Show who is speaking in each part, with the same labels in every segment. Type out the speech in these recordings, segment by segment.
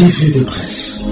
Speaker 1: Revue de presse.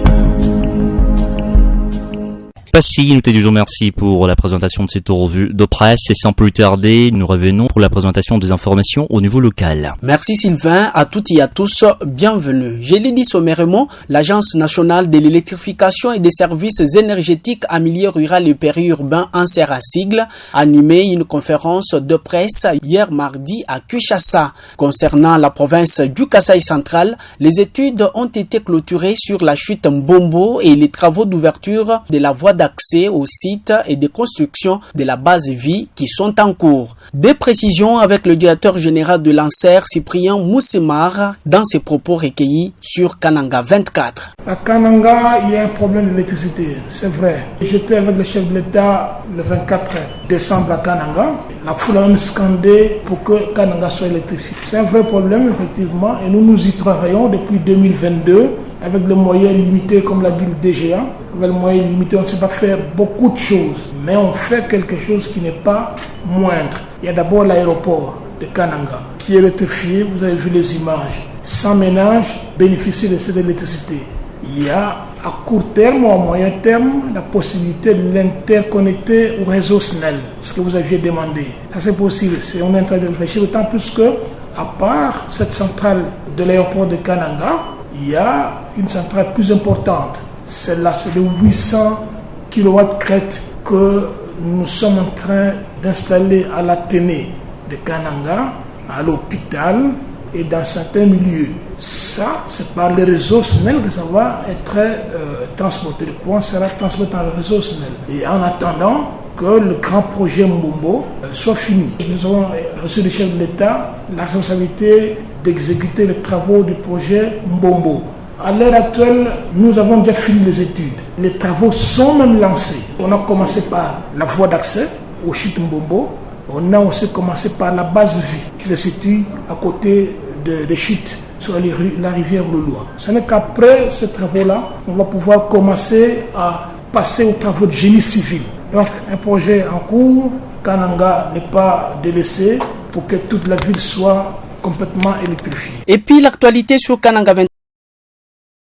Speaker 2: Passy, nous te disons merci pour la présentation de cette revue de presse et sans plus tarder, nous revenons pour la présentation des informations au niveau local.
Speaker 3: Merci Sylvain, à toutes et à tous, bienvenue. Je l'ai dit sommairement, l'Agence nationale de l'électrification et des services énergétiques en milieu rural et périurbain ANSER sigle a animé une conférence de presse hier mardi à Kinshasa. Concernant la province du Kasaï central, les études ont été clôturées sur la chute Mbombo et les travaux d'ouverture de la voie d'accès au site et de construction de la base vie qui sont en cours. Des précisions avec le directeur général de l'ANSER, Cyprien Moussemar, dans ses propos recueillis sur Kananga 24.
Speaker 4: À Kananga, il y a un problème d'électricité, c'est vrai. J'étais avec le chef de l'État le 24 décembre à Kananga. La foule a même scandé pour que Kananga soit électrifié. C'est un vrai problème, effectivement, et nous y travaillons depuis 2022. Avec les moyens limités, comme l'a dit le DGA, avec les moyens limités, on ne sait pas faire beaucoup de choses, mais on fait quelque chose qui n'est pas moindre. Il y a d'abord l'aéroport de Kananga qui est électrifié, vous avez vu les images. 100 ménages bénéficient de cette électricité. Il y a à court terme ou à moyen terme la possibilité de l'interconnecter au réseau SNEL, ce que vous aviez demandé. Ça c'est possible, on est en train de réfléchir, d'autant plus que, à part cette centrale de l'aéroport de Kananga, il y a une centrale plus importante. Celle-là, c'est de 800 kW crête que nous sommes en train d'installer à l'Athénée de Kananga, à l'hôpital et dans certains milieux. Ça, c'est par le réseau SNEL que ça va être transporté. Le courant sera transporté dans le réseau SNEL. Et en attendant que le grand projet Mbombo soit fini, nous avons reçu du chef de l'État la responsabilité d'exécuter les travaux du projet Mbombo. À l'heure actuelle, nous avons déjà fini les études. Les travaux sont même lancés. On a commencé par la voie d'accès au site Mbombo. On a aussi commencé par la base vie qui se situe à côté des chutes sur la rivière Louloua. Ce n'est qu'après ces travaux-là, on va pouvoir commencer à passer aux travaux de génie civil. Donc un projet en cours, Kananga n'est pas délaissé pour que toute la ville soit complètement électrifiée.
Speaker 3: Et puis l'actualité sur Kananga 24.